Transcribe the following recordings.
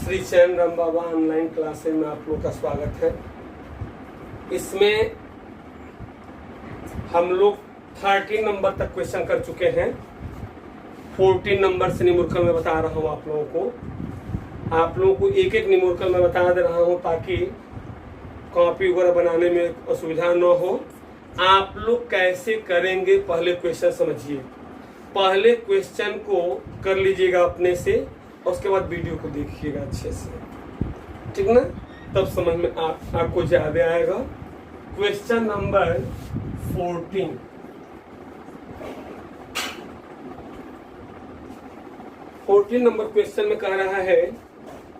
श्री चैन राम बाबा online classes में आप लोग का स्वागत है। इसमें हम लोग 13 नंबर तक क्वेश्चन कर चुके हैं। 14 नंबर से न्यूमेरिकल में बता रहा हूँ आप लोगों को। आप लोगों को एक एक न्यूमेरिकल में बता दे रहा हूँ ताकि कॉपी वगैरह बनाने में असुविधा न हो। आप लोग कैसे करेंगे पहले क्वेश्चन समझिए। पहले क्वेश्चन को कर लीजिएगा अपने से, उसके बाद वीडियो को देखिएगा अच्छे से, ठीक ना? तब समझ में आपको ज्यादा आएगा। क्वेश्चन नंबर 14 नंबर क्वेश्चन में कह रहा है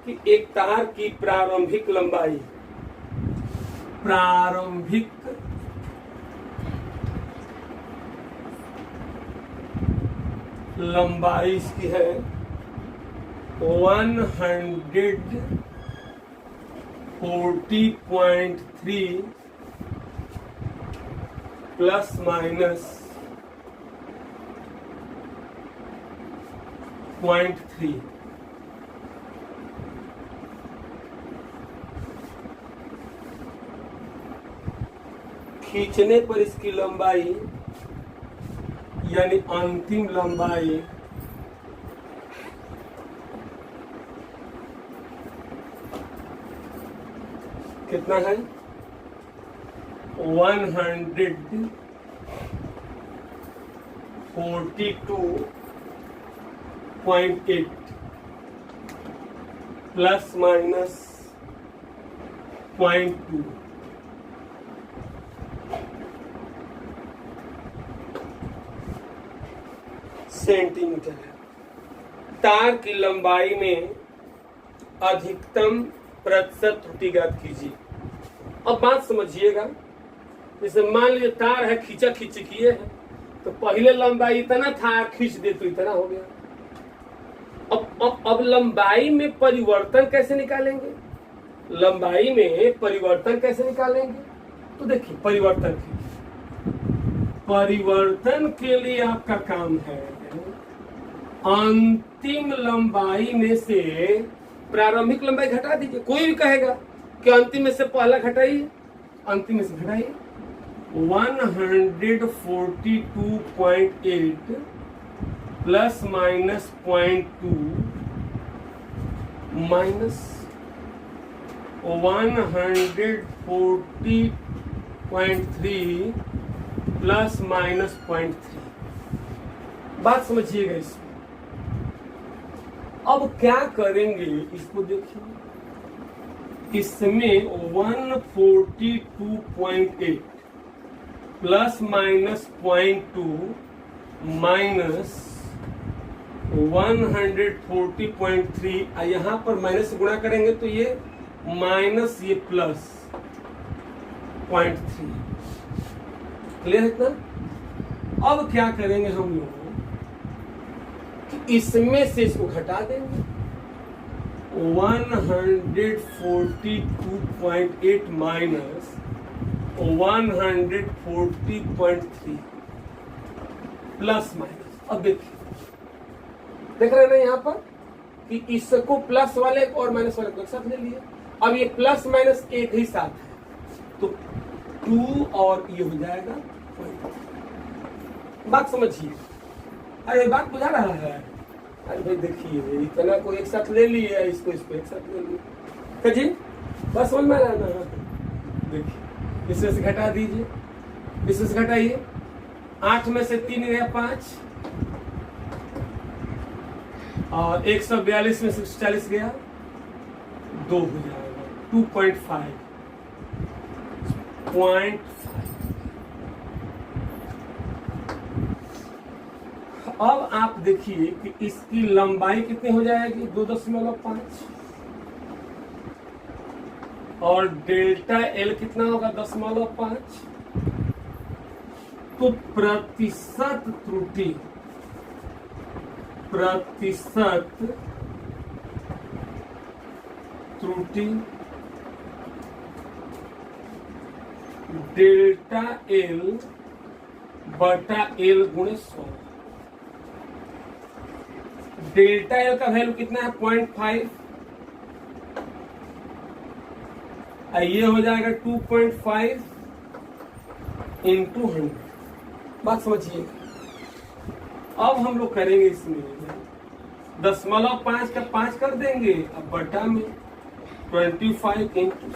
कि एक तार की प्रारंभिक लंबाई इसकी है 140.3 प्लस माइनस 0.3। खींचने पर इसकी लंबाई यानी अंतिम लंबाई कितना है? 142.8 प्लस माइनस 0.2। सेंटीमीटर है। तार की लंबाई में अधिकतम प्रतिशत त्रुटि ज्ञात कीजिए। अब बात समझिएगा, जैसे मान लीजिए तार है, खींचा खींच किए है, तो पहले लंबाई इतना था, खींच दे तो इतना हो गया। अब लंबाई में परिवर्तन कैसे निकालेंगे? लंबाई में परिवर्तन कैसे निकालेंगे? तो देखिए, परिवर्तन के लिए आपका काम है अंतिम लंबाई में से प्रारंभिक लंबाई घटा दीजिए। कोई भी कहेगा कि अंतिम में से पहला घटाइए, अंतिम में से घटाइए। 142.8 plus minus 0.2 minus 140.3 plus minus 0.3। बात समझिएगा इसमें। अब क्या करेंगे इसको देखिए। इसमें 142.8 प्लस माइनस 0.2 माइनस 140.3, यहाँ पर माइनस से गुणा करेंगे तो ये माइनस ये प्लस 0.3। क्लियर है इतना? अब क्या करेंगे हम लोग कि इसमें से इसको घटा देंगे। 142.8 माइनस 140.3 प्लस माइनस। अब देखिए, देख रहे हैं ना यहाँ पर कि इसको प्लस वाले को और माइनस वाले को एक साथ ले लिए। अब ये प्लस माइनस एक ही साथ है तो 2 और ये हो जाएगा 1। बात समझिए। अरे बात बुझा रहा है? अरे भाई देखिए, इतना को एक साथ ले लिए, इसको एक साथ ले लिए तो जी बस समझ में रहना। देखिए, इसमें से घटा दीजिए, इसमें से घटाइए। 8 में से 3 गया 5 और 142 में से 40 गया 2 हो जाएगा 2.5। अब आप देखिए कि इसकी लंबाई कितनी हो जाएगी? 2.5 और डेल्टा एल कितना होगा? 10.5। तो प्रतिशत त्रुटि डेल्टा एल बटा एल गुणे 100। डेल्टा एल का वैल्यू कितना है 0.5 ये हो जाएगा 2.5 इंटू 100। बात समझिए। अब हम लोग करेंगे इसमें 0.5 का 5 कर देंगे, अब बटा में 25 इंटू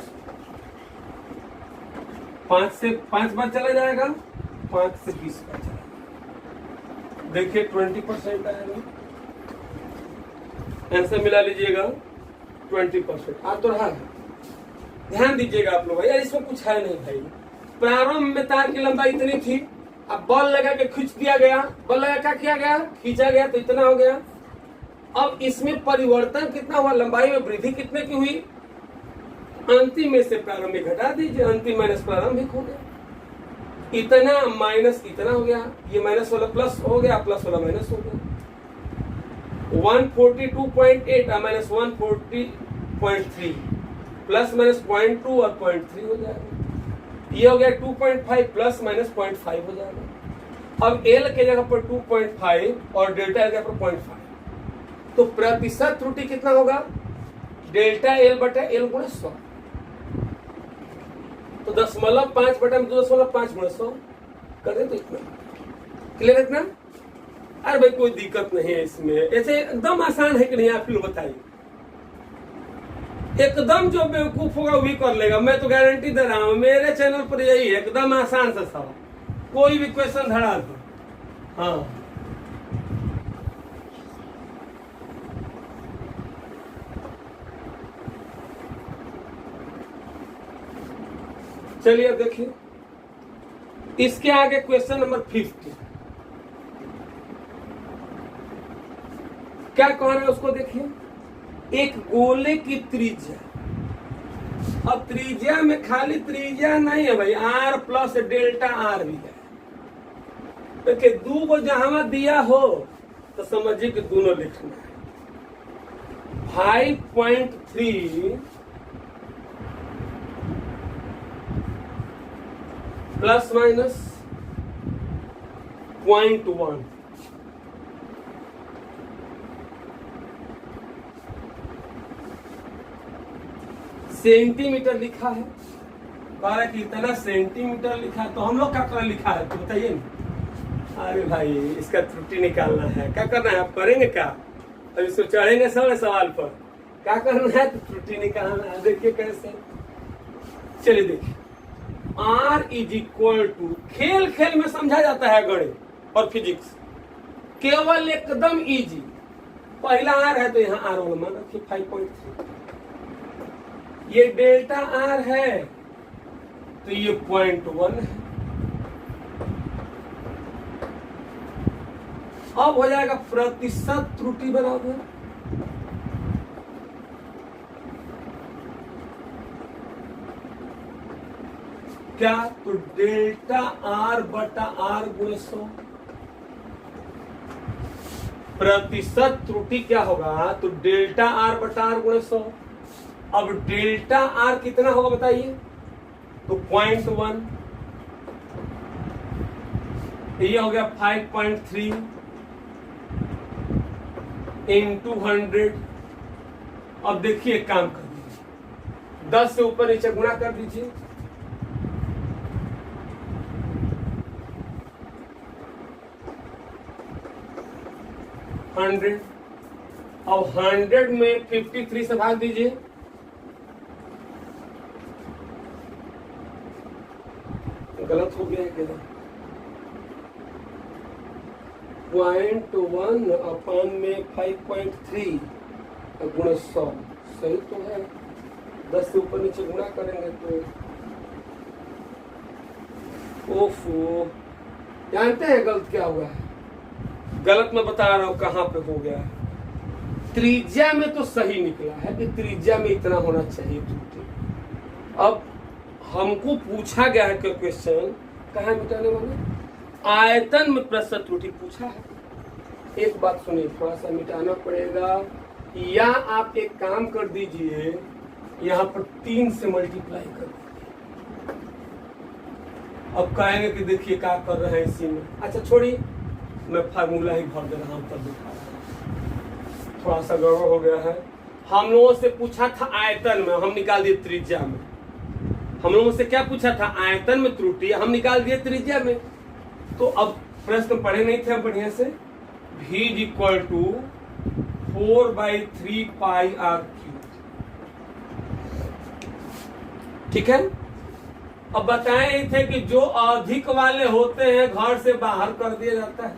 5 से 5 बार चला जाएगा, 5 से 20 बार चला जाएगा। देखिए 20% आएगा, आंसर मिला लीजिएगा 20%। आ तो रहा है, ध्यान दीजिएगा आप लोग। यार इसमें कुछ है नहीं भाई। प्रारंभ में तार की लंबाई इतनी थी, अब बल लगा के खींच दिया गया, बल लगा क्या किया गया, खींचा गया तो इतना हो गया। अब इसमें परिवर्तन कितना हुआ, लंबाई में वृद्धि कितने की हुई, अंतिम में से प्रारंभिक घटा दीजिए, अंतिम माइनस प्रारंभिक हो गया। इतना माइनस इतना हो गया, ये माइनस वाला प्लस हो गया, प्लस वाला माइनस हो गया। 142.8 माइनस 140.3 प्लस माइनस 0.2 और 0.3 हो जाएगा। ये हो गया 2.5 प्लस माइनस 0.5 हो जाएगा। अब एल के जगह पर 2.5 और डेल्टा एल के जगह पर 0.5, तो प्रतिशत त्रुटि कितना होगा, डेल्टा एल बटा एल गुणा 100। तो 0.5 बटा में 2.5 गुणा 100 कर दे तो इतना क्लियर है। इतना अरे भाई कोई दिक्कत नहीं है इसमें, ऐसे एकदम आसान है कि नहीं आप लोग बताइए। एकदम जो बेवकूफ होगा वही कर लेगा, मैं तो गारंटी दे रहा हूं। मेरे चैनल पर यही है, एकदम आसान सा सवाल, कोई भी क्वेश्चन धड़ा दो। हाँ चलिए अब देखिए इसके आगे क्वेश्चन नंबर 50 क्या कह रहा है उसको देखिए। एक गोले की त्रिज्या, अब त्रिज्या में खाली त्रिज्या नहीं है भाई, आर प्लस डेल्टा आर भी है। देखिए दो को जहां दिया हो तो समझिए कि दोनों लिखना है। 5.3 प्लस माइनस 0.1 सेंटीमीटर लिखा है, कहा कि इतना सेंटीमीटर लिखा है, तो हम लोग क्या करना लिखा है तो बताइए ना। अरे भाई इसका त्रुटि निकालना है, क्या करना है आप करेंगे क्या, अब इसको चढ़ेंगे सवाल पर, क्या करना है तो त्रुटि निकालना है। देखिए कैसे, चलिए देखिए R इज इक्वल टू, खेल खेल में समझा जाता है गणित और फिजिक्स, केवल एकदम इजी। पहला R है तो यहाँ R वाला मान रखिए 5.3, ये डेल्टा R है तो ये 0.1 है। अब हो जाएगा प्रतिशत त्रुटि बराबर क्या, तो डेल्टा R बटा R गुणे 100। प्रतिशत त्रुटि क्या होगा, तो डेल्टा R बटा R गुणे 100। अब डेल्टा R कितना होगा बताइए, तो 0.1, ये हो गया 5.3 इंटू 100। अब देखिए काम कर दीजिए, 10 से ऊपर नीचे गुणा कर दीजिए, अब 100 में 53 से भाग दीजिए, गलत हो गया है क्या, 0.1 अपन में 5.3 गुणा 100 सही तो है। 10 से ऊपर नीचे गुणा करेंगे तो ओफो, जानते हैं गलत क्या हुआ है, गलत मैं बता रहा हूं कहां पे हो गया है। त्रिज्या में तो सही निकला है कि त्रिज्या में इतना होना चाहिए त्रुटि। अब हमको पूछा गया है कि क्वेश्चन कहाँ मिटाने वाले, आयतन में प्रतिशत त्रुटि पूछा है। एक बात सुनिए, थोड़ा सा मिटाना पड़ेगा, या आप एक काम कर दीजिए, यहाँ पर 3 से मल्टीप्लाई कर दीजिए। अब कहेंगे कि देखिए क्या कर रहे हैं इसी में, अच्छा छोड़िए मैं फार्मूला ही भर दे रहा हूं, तब दिखा रहा हूं, थोड़ा सा गड़बड़ हो गया है। हम लोगों से पूछा था आयतन में, हम निकाल दिए त्रिज्या में। हम लोगों से क्या पूछा था, आयतन में त्रुटि, हम निकाल दिए त्रिज्या में। तो अब प्रश्न पढ़े नहीं थे बढ़िया से। v is equal to 4/3 pi r cube. ठीक है। अब बताए थे कि जो अधिक वाले होते हैं घर से बाहर कर दिया जाता है।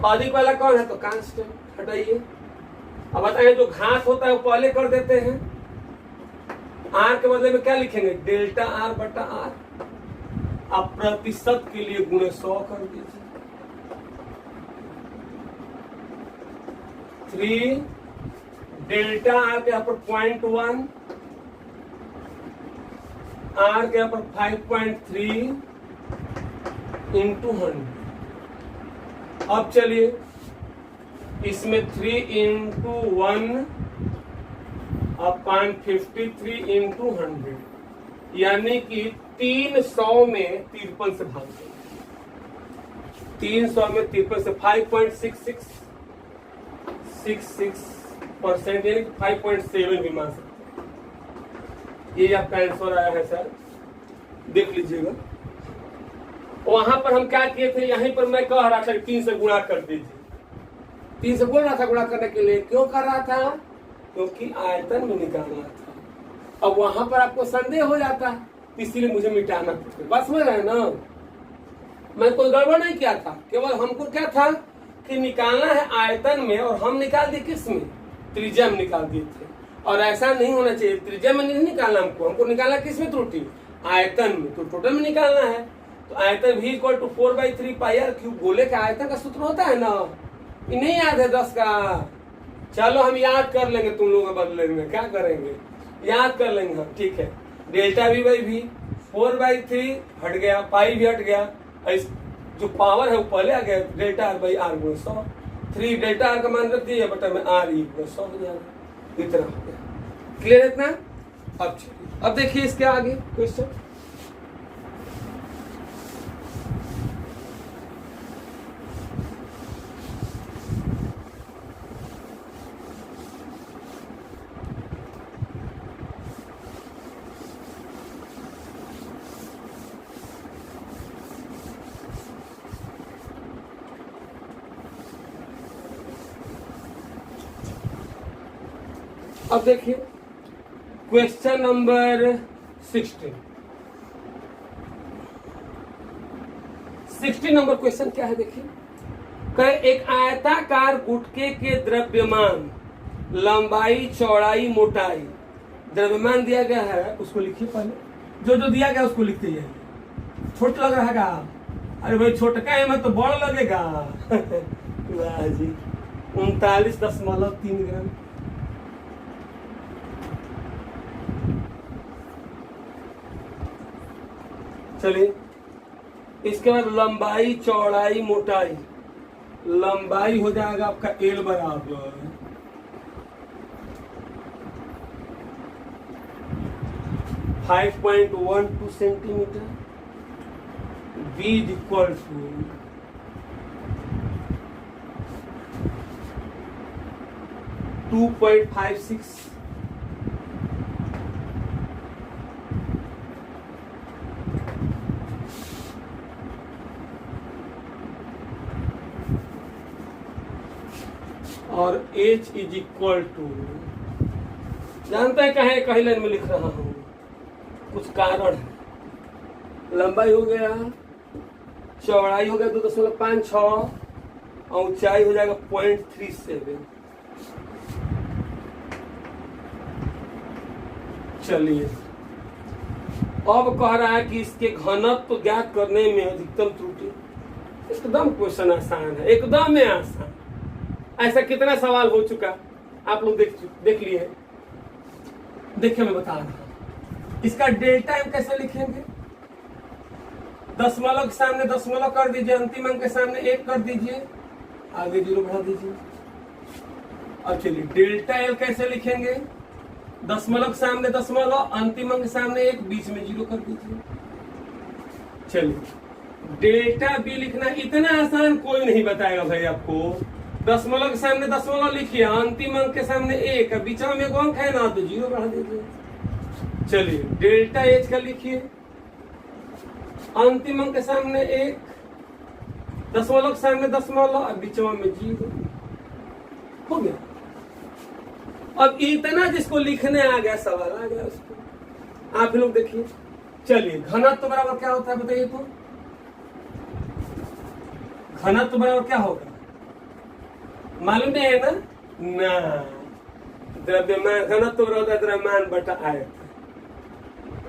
अधिक वाला कौन है, तो कांस्टेंट हटाइए। अब बताइए जो घात होता है वो पहले कर देते हैं। आर के बदले में क्या लिखेंगे, डेल्टा आर बटा आर। अब प्रतिशत के लिए गुणे 100 कर दीजिए। 3 डेल्टा आर के यहाँ पर 0.1, आर के यहाँ पर 5.3 इंटू 100। अब चलिए इसमें 3 इंटू 1 अब 553 इंटू 100, यानी कि 300 में 53 से भाग देंगे। 300 में 53 से 5.66%, यानी कि 5.7 भी मान सकते हैं। ये आपका आंसर आया है सर, देख लीजिएगा। वहां पर हम क्या किए थे, यहीं पर मैं कह रहा था 3 से गुणा कर दीजिए। 3 से बोल रहा था गुणा करने के लिए, क्यों कर रहा था, क्योंकि आयतन में निकालना था। अब वहां पर आपको संदेह हो जाता, इसीलिए मुझे मिटाना था। बस में रहे ना, मैं कोई गड़बड़ नहीं किया था, केवल हमको क्या था कि निकालना है आयतन में, और हम निकाल दिए किस में, त्रिज्या में निकाल दिए थे। और ऐसा नहीं होना चाहिए, त्रिज्या में नहीं निकालना हमको निकालना किस में त्रुटि, आयतन में। तो टोटल में निकालना है। तो आयतन v equal to 4/3 pi r cube. गोले का आयतन का सूत्र होता है ना, ये नहीं याद है 10 का। चलो हम याद कर लेंगे, तुम लोगों के बदले में क्या करेंगे, याद कर लेंगे हम। ठीक है, डेल्टा v बाई वी 4/3 हट गया, पाई भी हट गया, जो पावर है वो पहले आ गया, डेल्टा आर बाई आर गुणे 100। 3 डेल्टा आर का मान रख दिया, बटा में आर ई गुणे 100 हो जाएगा। इतना हो गया, क्लियर इतना। अब चलिए, अब देखिए इसके आगे क्वेश्चन। अब देखिए क्वेश्चन नंबर 16 नंबर क्वेश्चन क्या है, देखिए। कहे एक आयताकार गुटके के द्रव्यमान, लंबाई, चौड़ाई, मोटाई, द्रव्यमान दिया गया है, उसको लिखिए पहले। जो जो दिया गया उसको लिखते जाइए। छोटा लग रहा है, अरे भाई छोटका है, मैं तो बड़ा लगेगा। वाह जी, 39.3 ग्राम। चलिए इसके बाद लंबाई, चौड़ाई, मोटाई। लंबाई हो जाएगा आपका L बराबर 5.12 centimetre. V is equal to 2.56। और H इज इक्वल टू, जानते हैं कहे कहीं लाइन में लिख रहा हूं, कुछ कारण है। लंबाई हो गया, चौड़ाई हो गया 2.56 और ऊंचाई हो जाएगा 0.37। चलिए अब कह रहा है कि इसके घनत्व ज्ञात करने में अधिकतम त्रुटि। एकदम क्वेश्चन आसान है, एकदम में आसान। ऐसा कितना सवाल हो चुका, आप लोग देख लिए। देखिए मैं बता रहा हूं, इसका डेल्टा एम कैसे लिखेंगे। दशमलव के सामने दशमलव कर दीजिए, अंतिम अंक के सामने 1 कर दीजिए, आगे 0 बढ़ा दीजिए। अब चलिए डेल्टा एल कैसे लिखेंगे, दशमलव के सामने दशमलव, अंतिम अंक के सामने 1, बीच में 0 कर दीजिए। चलिए डेल्टा बी लिखना इतना आसान कोई नहीं बताएगा भाई आपको। दशमलव के सामने दशमलव लिखिए, अंतिम अंक के सामने एक, बीच में एक अंक है ना तो 0 बढ़ा दीजिए। चलिए डेल्टा एच का लिखिए, अंतिम अंक के सामने एक, दशमलव के सामने दशमलव, बीच में 0 हो गया। अब इतना जिसको लिखने आ गया सवाल आ गया उसको। आप लोग देखिए, चलिए घनत्व बराबर क्या होता है बताइए तो, घनत्व बराबर क्या होगा मालूम नहीं है ना? द्रव्यमान घनत्व बराबर होता है द्रव्यमान बटा आयतन।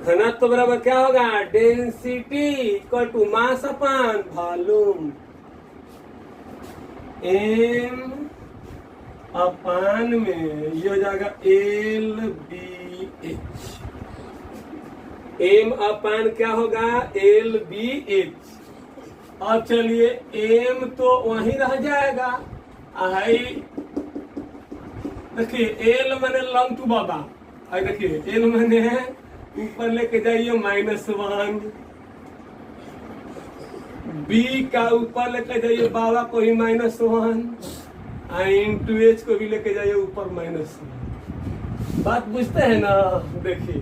घनत्व बराबर क्या होगा? Density equal to mass upon volume, M upon में ये हो जाएगा L B H. M upon क्या होगा? L B H. अब चलिए एम तो वहीं रह जाएगा, देखिए एल मैंने लंग टू बाबा, देखिए एल मैंने ऊपर लेके जाइए -1, बी का ऊपर लेके जाइए बाबा को ही -1, इंटू एच को भी लेके जाइए ऊपर -1। बात बुझते हैं ना? देखिए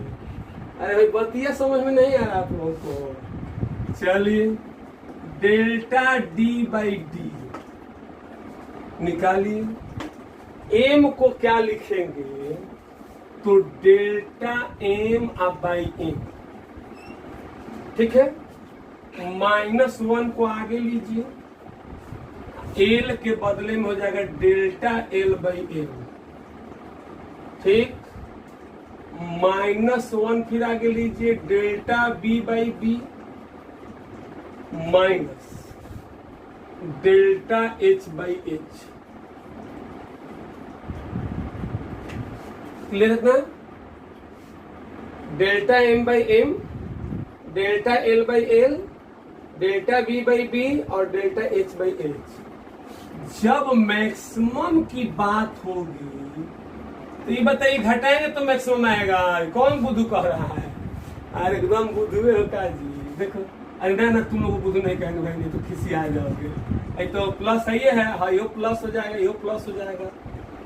अरे भाई बतिया समझ में नहीं आ रहा आप लोगों को। चलिए डेल्टा डी बाई डी निकालिए, एम को क्या लिखेंगे तो डेल्टा एम अब बाई एम, ठीक है। -1 को आगे लीजिए, एल के बदले में हो जाएगा डेल्टा एल बाई एल, ठीक। -1 फिर आगे लीजिए, delta B by B minus delta H by H. Clear है ना? Delta M by M, delta L by L, delta B by B और डेल्टा एच बाई एच। जब मैक्सिमम की बात होगी तो ये बताइए घटाएंगे तो मैक्सिमम आएगा। कौन बुद्धू कह रहा है? अरे एकदम बुद्धू होता जी। देखो अरे ना तुम लोग बुद्धू नहीं कहेंगे भाई, नहीं तो किसी आ जाओगे। तो प्लस है ये है, हाँ यो प्लस हो जाएगा, यो प्लस हो जाएगा,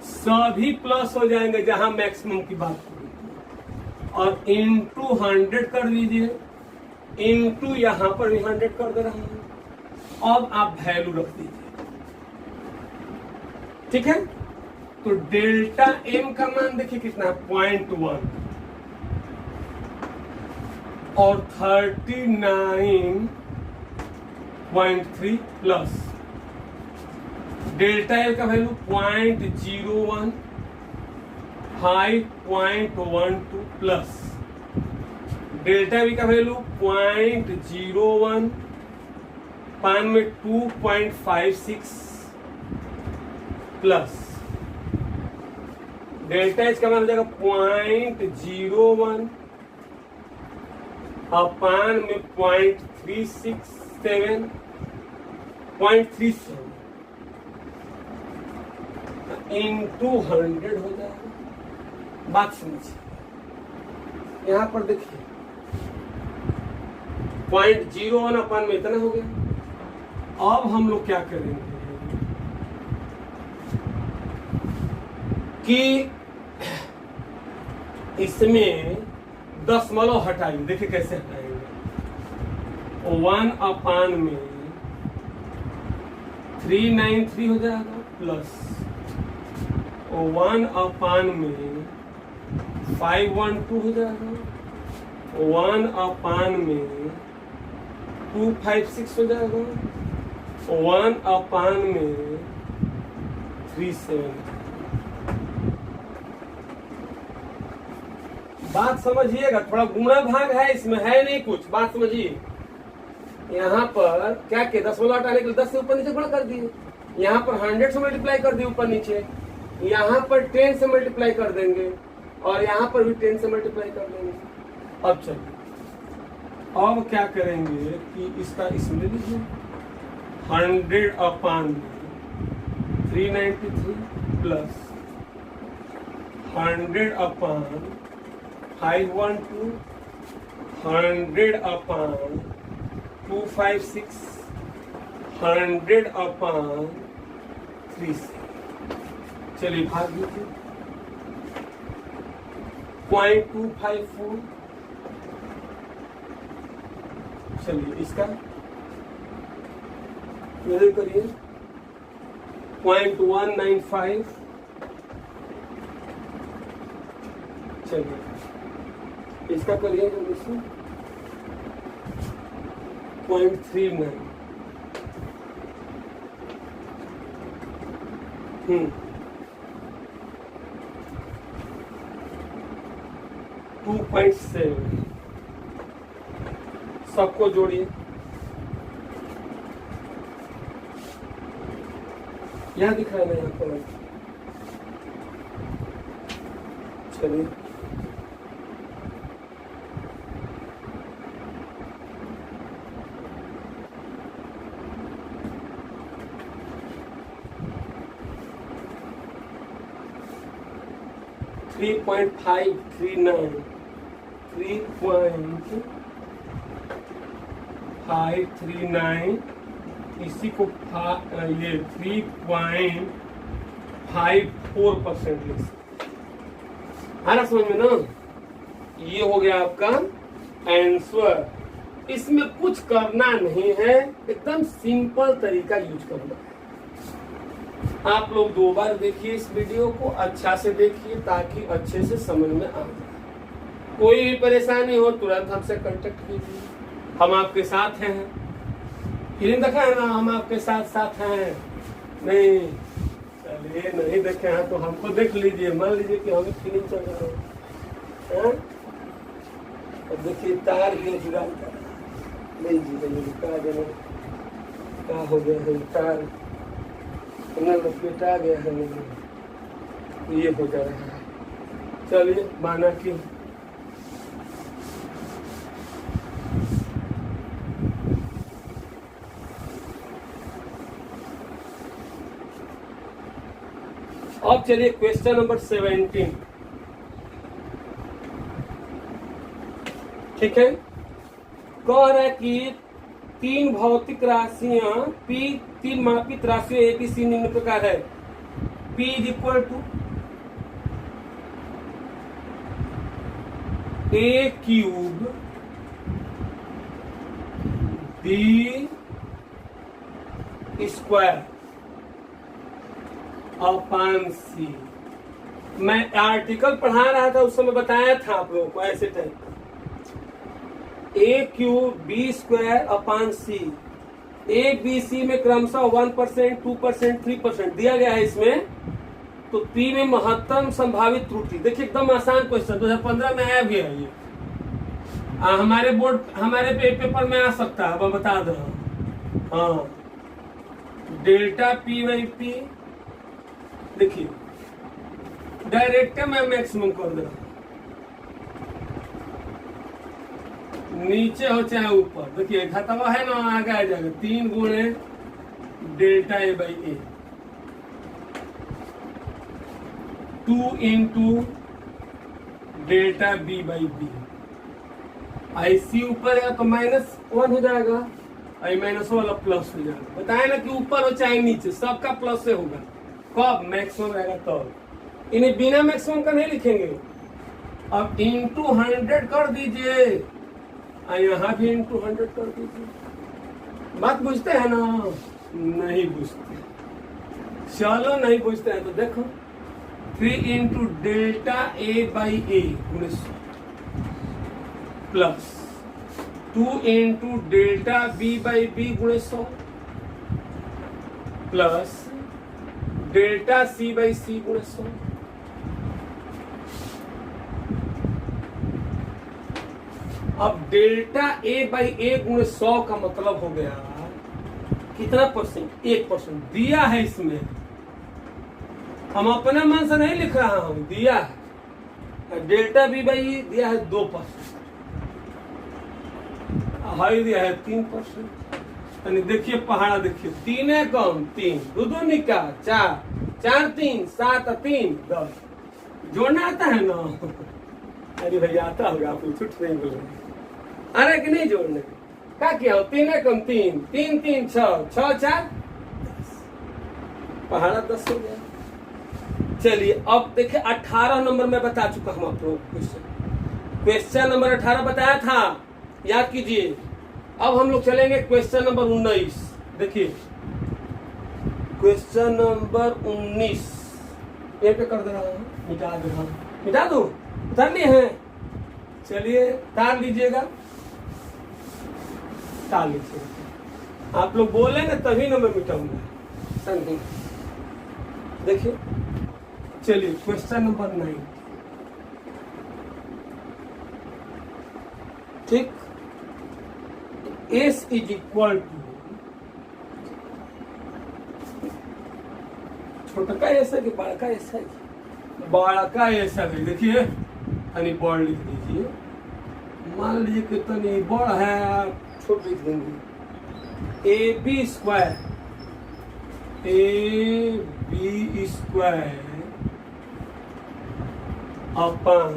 सभी प्लस हो जाएंगे जहां मैक्सिमम की बात होगी। और इंटू 100 कर दीजिए, इंटू यहां पर भी 100 कर दे रहा हूं। अब आप वैल्यू रख दीजिए, ठीक है। तो डेल्टा एम का मान देखिए कितना है 0.1 और 39.3 प्लस डेल्टा एल का वैल्यू 0.01, 5.12 प्लस डेल्टा बी का वैल्यू 0.01, पान में 2.56 प्लस डेल्टा एच का मान हो जाएगा 0.01 और पान में 0.367 इंटू 100 हो जाएगा। बात समझिए, यहां पर देखिए 0.01 अपान में इतना हो गया। अब हम लोग क्या करेंगे कि इसमें दशमलव हटाएंगे। देखिए कैसे हटाएंगे। 1 अपान में 393 हो जाएगा प्लस 1 अपान में 512 हो जाएगा, 1 अपान में 256 हो जाएगा, 1 अपान में 37। बात समझिएगा, थोड़ा गुणा भाग है इसमें, है नहीं कुछ। बात समझिए, यहाँ पर क्या किया, दशमलव हटाने के लिए 10 से ऊपर नीचे गुणा कर दिए, यहाँ पर 100 से मल्टीप्लाई कर दिए ऊपर नीचे, यहाँ पर 10 से मल्टीप्लाई कर देंगे और यहाँ पर भी 10 से मल्टीप्लाई कर देंगे। अब चलिए अब क्या करेंगे कि इसका इसमें लीजिए 100 अपान 393 प्लस 100 अपान 512, 100 अपान 256, 100 अपान 3 से। चलिए भाग दीजिए 0.254। चलिए इसका मेजर करिए 0.195। चलिए इसका करिए जल्दी से 0.39। 2.7। सबको जोड़िए, यहाँ दिख रहा है ना यहाँ पर। चलिए 3.539 3.539 इसी को ये 3.54% लिख सकते। आ रहा समझ में ना? ये हो गया आपका आंसर। इसमें कुछ करना नहीं है, एकदम सिंपल तरीका यूज करना है। आप लोग 2 बार देखिए इस वीडियो को, अच्छा से देखिए ताकि अच्छे से समझ में आ जाए। कोई भी परेशानी हो तुरंत हमसे कांटेक्ट कीजिए, हम आपके साथ हैं। फिल्म देखा है ना, हम आपके साथ साथ हैं। नहीं चलिए नहीं देखे हैं तो हमको देख लीजिए, मान लीजिए कि हमें फिल्म चल रहा है। अब देखिए तार भी जुड़ा नहीं जी क्या हो गया है, तार लपेटा गया है, ये हो जा रहा है। चलिए माना कि अब चलिए क्वेश्चन नंबर 17। ठीक है, कह रहा है कि 3 भौतिक राशियां P, 3 मापित राशियों ABC निम्न प्रकार है। P is equal to A cube B square upon C। मैं आर्टिकल पढ़ा रहा था उस समय बताया था आप लोगों को ऐसे type A cube B square upon C। A B C में क्रमशः 1%, 2%, 3% दिया गया है इसमें। तो P में महत्तम संभावित त्रुटि, देखिए एकदम आसान क्वेश्चन 2015 में आया भी है ये। हमारे बोर्ड हमारे पेपर में आ सकता है, मैं बता दे रहा हूँ। हाँ, डेल्टा P/P देखिए डायरेक्ट मैं मैक्सिमम कर दे रहा हूँ, नीचे हो चाहे ऊपर। देखिए खतवा है ना, आगे आ जाएगा 3 गुणे delta A/A 2 into delta B/B। IC ऊपर है तो -1 हो जाएगा, आई माइनस वाला प्लस हो जाएगा। बताए ना कि ऊपर हो चाहे नीचे सबका प्लस से होगा। कब मैक्सिमम रहेगा तब। इन्हें बिना मैक्सिमम का नहीं लिखेंगे। अब इंटू 100 कर दीजिए, यहाँ भी इंटू 100 कर दीजिए। बात बुझते हैं ना? नहीं बुझते, चलो नहीं बुझते हैं तो देखो 3 into delta A/A 1900 plus 2 into delta B/B 1900 plus delta C/C 1900। अब डेल्टा A/A गुणे 100 का मतलब हो गया कितना परसेंट? 1% दिया है इसमें, हम अपने मन से नहीं लिख रहा हूं, दिया है। डेल्टा B/E दिया है 2%, हाई दिया है 3%। यानी देखिए पहाड़ा देखिए, 3 है कम 3, 2 निका 4, 4 3 7 3 10। जोड़ना आता है ना? अरे भैया आता होगा, आप झूठ नहीं बोल रहे। अरे कि नहीं जोड़ने क्या किया हो? 3 है कम 3, 3 3 6, 6 4 10, पहाड़ा 10 हो गया। चलिए अब देखिए 18 नंबर में बता चुका हूं आप लोगों को क्वेश्चन नंबर 18 बताया था, याद कीजिए। अब हम लोग चलेंगे क्वेश्चन नंबर 19। देखिए क्वेश्चन नंबर 19 ये पे कर दे रहा हूं, मिटा दे रहा हूं, मिटा दूं, उतार लिए हैं। चलिए तार लीजिएगा, तार लीजिएगा। आप लोग बोलेंगे तभी ना मैं मिटाऊंगा, समझे? देखिए चलिए क्वेश्चन नंबर 9, ठीक। S इज इक्वल टू छोटा का ऐसा कि बड़ा का ऐसा है, बड़ा का ऐसा है। देखिए यानी बड़ लिख दीजिए, मान लीजिए कितनी बड़ है, आप छोट लिख देंगे। A B square upon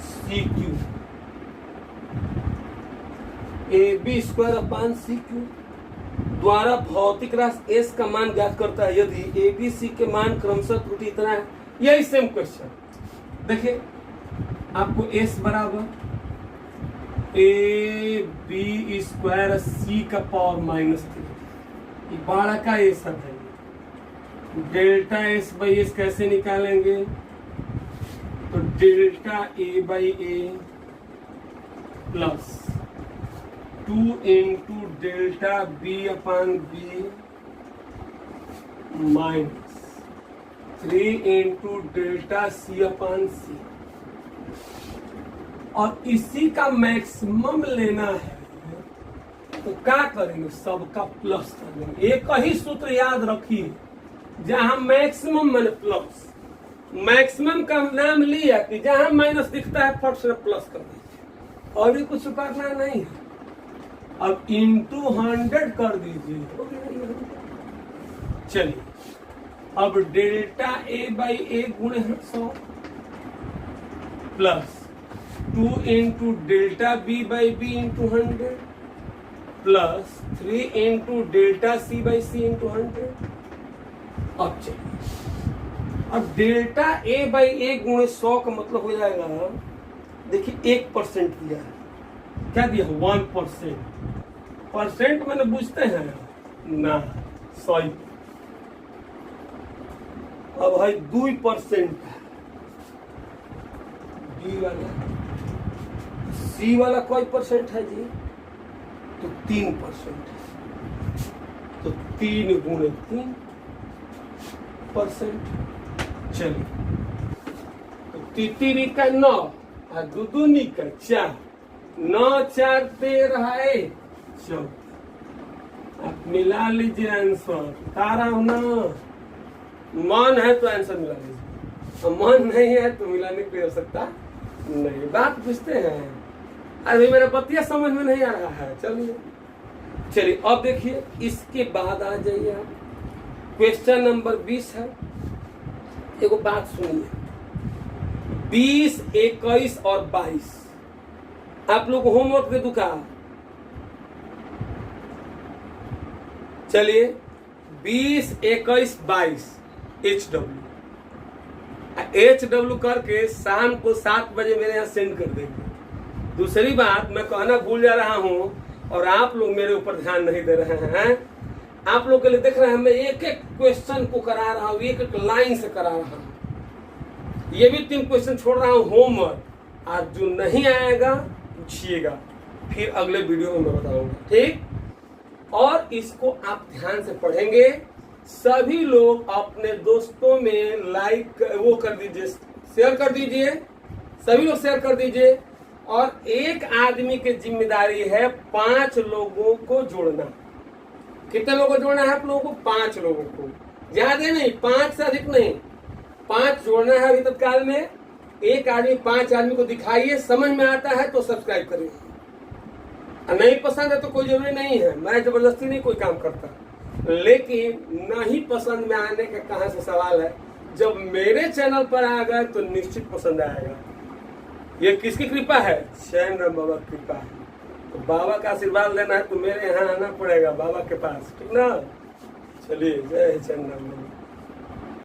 C Q, A B square upon C Q द्वारा भौतिक राशि एस का मान ज्ञात करता है यदि ए बी सी के मान क्रमशः त्रुटि इतना है। यही सेम क्वेश्चन। देखिए आपको एस बराबर ए बी स्क्वायर सी का पावर -3, बड़ा का ये सब है। डेल्टा एस बाई एस कैसे निकालेंगे? तो delta A by A plus 2 into delta B upon B minus 3 into delta C upon C. और इसी का मैक्सिमम लेना है तो क्या करेंगे? सबका प्लस कर देंगे। एक ही सूत्र याद रखिए, जहां मैक्सिमम मैंने प्लस, मैक्सिमम का नाम लिया कि जहां माइनस दिखता है फट से प्लस कर दीजिए, और भी कुछ करना नहीं है। अब इंटू 100 कर दीजिए। चलिए अब डेल्टा ए बाई ए गुणे 100 plus 2 into delta B by B into 100 plus 3 into delta C by C into 100। अब चलिए अब डेल्टा ए बाई ए गुणे 100 का मतलब हो जाएगा, देखिए 1% दिया है, क्या दिया? 1%। परसेंट मैंने बुझते हैं ना, 100। अब भाई 2% है बी वाला, सी वाला कोई परसेंट है जी? तो 3% है, तो 3 गुणे 3%। चलिए तो तितिरी का 9 और दुदुनी का 4, 9 4 13 है 14। आप मिला लीजिए आंसर, तारा हूं ना, मन है तो आंसर मिला लीजिए, और मन नहीं है तो मिलाने की आवश्यकता नहीं। बात पूछते हैं, अरे मेरा बतिया समझ में नहीं आ रहा है। चलिए अब देखिए इसके बाद आ जाइए आप, क्वेश्चन नंबर 20 है। एगो बात सुनिए, 20, 21 और 22 आप लोग होमवर्क दे दूं का? चलिए 20, 21, 22 HW करके शाम को 7 बजे मेरे यहाँ सेंड कर देंगे। दूसरी बात मैं कहना भूल जा रहा हूं, और आप लोग मेरे ऊपर ध्यान नहीं दे रहे हैं। आप लोग के लिए देख रहे हैं, मैं एक एक क्वेश्चन को करा रहा हूं, एक एक लाइन से करा रहा हूं। ये भी 3 क्वेश्चन छोड़ रहा हूं होमवर्क। आज जो नहीं आएगा पूछिएगा, फिर अगले वीडियो में मैं बताऊंगा, ठीक? और इसको आप ध्यान से पढ़ेंगे। सभी लोग अपने दोस्तों में लाइक वो कर दीजिए, शेयर कर दीजिए, सभी लोग शेयर कर दीजिए। और एक आदमी की जिम्मेदारी है 5 लोगों को जोड़ना। कितने लोगों को जोड़ना है आप लोगों को? 5 लोगों को, ज्यादा नहीं, 5 से अधिक नहीं, 5 जोड़ना है अभी तत्काल में। एक आदमी 5 आदमी को दिखाइए, समझ में आता है तो सब्सक्राइब करिए, नहीं पसंद है तो कोई जरूरी नहीं है, मैं जबरदस्ती नहीं कोई काम करता। लेकिन नहीं पसंद में आने का कहां से सवाल है? जब मेरे चैनल पर आ गए तो निश्चित पसंद आएगा। ये किसकी कृपा है? चैन राम बाबा की कृपा है। तो बाबा का आशीर्वाद लेना है तो मेरे यहाँ आना पड़ेगा, बाबा के पास, ठीक ना? चलिए जय चंद्रमा।